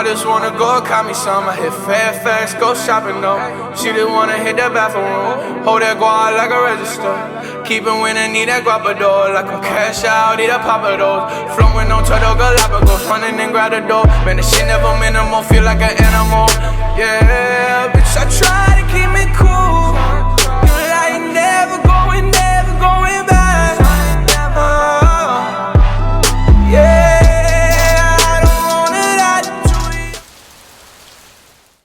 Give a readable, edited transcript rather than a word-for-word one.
I just wanna go call me some. I hit Fairfax, go shopping though. She just wanna hit that bathroom. Hold that guard like a register. Keep it winning, need that guapador. Like I'm cash out, eat a papa those. Flowing on Turtle Galapagos, running and grab the door. Man, the shit never minimal, feel like an animal. Yeah, bitch, I try.